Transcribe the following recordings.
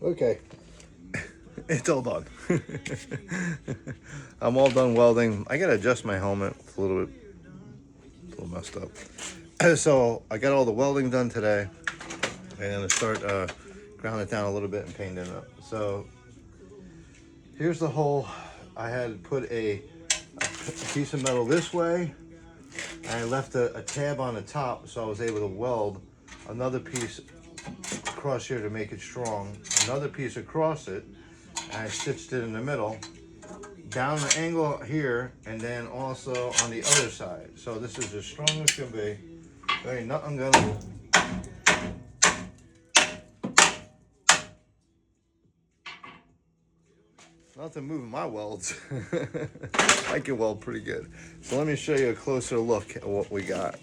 Okay, it's all done. I'm all done welding. I gotta adjust my helmet. It's a little messed up. So I got all the welding done today. I'm gonna start ground it down a little bit and paint it up. So here's the hole. I had put a piece of metal this way. And I left a tab on the top, so I was able to weld another piece across here to make it strong. Another piece across it, and I stitched it in the middle. Down the angle here, and then also on the other side. So this is as strong as can be. There ain't nothing gonna. Nothing moving my welds. I can weld pretty good. So let me show you a closer look at what we got.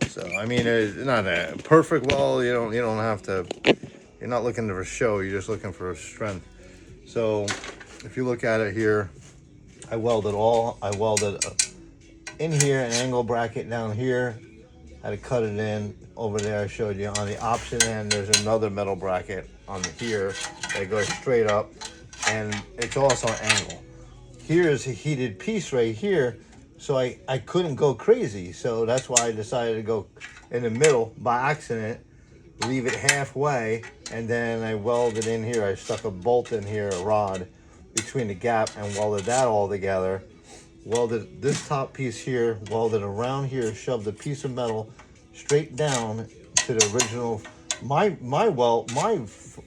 So I mean, it's not a perfect weld. You don't have to. You're not looking for show. You're just looking for strength. So if you look at it here, I welded in here an angle bracket down here. I had to cut it in over there. I showed you on the opposite end. There's another metal bracket on here that goes straight up, and it's also an angle. Here's a heated piece right here, so I couldn't go crazy. So that's why I decided to go in the middle by accident, leave it halfway, and then I welded in here. I stuck a bolt in here, a rod between the gap, and welded that all together. Welded this top piece here, welded around here, shoved a piece of metal straight down to the original. My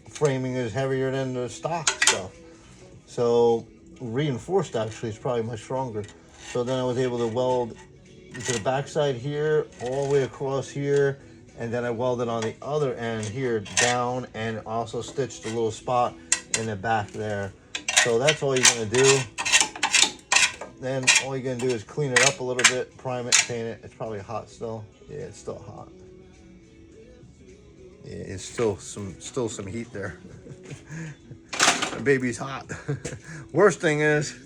framing is heavier than the stock stuff, so reinforced actually is probably much stronger. So then I was able to weld to the backside here, all the way across here, and then I welded on the other end here down, and also stitched a little spot in the back there. So that's all you're gonna do. Then all you're gonna do is clean it up a little bit, prime it, paint it. It's probably hot still. Yeah, it's still hot. Yeah, it's still some heat there. My baby's hot. Worst thing is,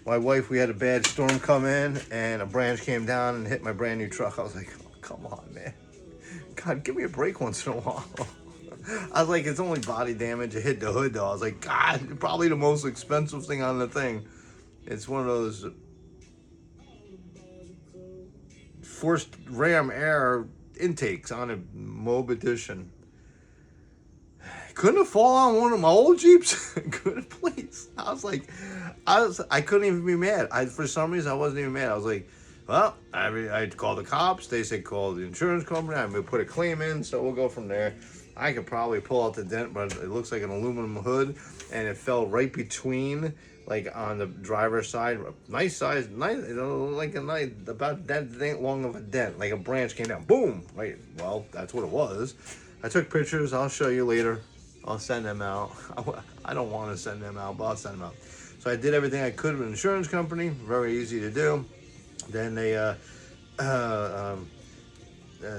my wife, we had a bad storm come in, and a branch came down and hit my brand new truck. I was like, oh, come on, man. God, give me a break once in a while. I was like, it's only body damage. It hit the hood, though. I was like, God, probably the most expensive thing on the thing. It's one of those forced ram air intakes on a Moab Edition. Couldn't have fallen on one of my old Jeeps. Couldn't please. I couldn't even be mad. For some reason I wasn't even mad. I was like, well, I'd call the cops. They said call the insurance company. I'm gonna put a claim in, so we'll go from there. I could probably pull out the dent, but it looks like an aluminum hood, and it fell right between, like on the driver's side. Nice size, nice, like a nice, about that long of a dent. Like a branch came down, boom. Right. Well, that's what it was. I took pictures. I'll show you later. I'll send them out. I don't want to send them out, but I'll send them out. So I did everything I could with an insurance company. Very easy to do. Then they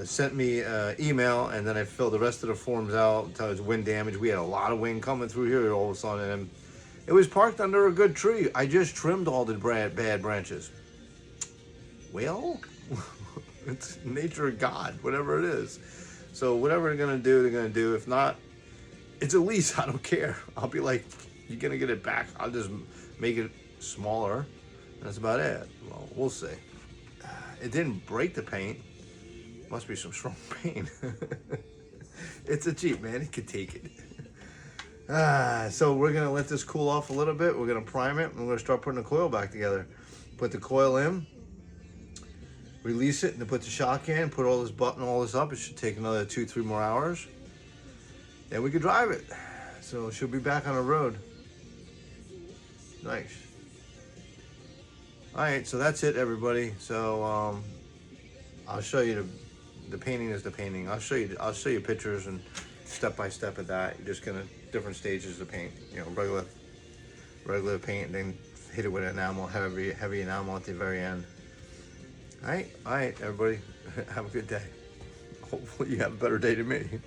sent me email, and then I filled the rest of the forms out. Until it was wind damage. We had a lot of wind coming through here all of a sudden, and it was parked under a good tree. I just trimmed all the bad branches. Well, it's nature of God, whatever it is. So whatever they're gonna do, they're gonna do. If not, it's a lease. I don't care. I'll be like, you're gonna get it back. I'll just make it smaller. And that's about it. Well, we'll see. It didn't break the paint. Must be some strong paint. It's a Jeep, man. It can take it. So we're gonna let this cool off a little bit. We're gonna prime it, and we're gonna start putting the coil back together. Put the coil in, release it, and then put the shock in. Put all this up. It should take another 2-3 more hours. Then we could drive it. So she'll be back on the road. Nice. All right, so that's it, everybody. So I'll show you the painting is the painting. I'll show you pictures and step by step of that. You're just gonna different stages of paint. You know, regular paint, and then hit it with enamel, heavy enamel at the very end. All right, everybody. Have a good day. Hopefully you have a better day than me.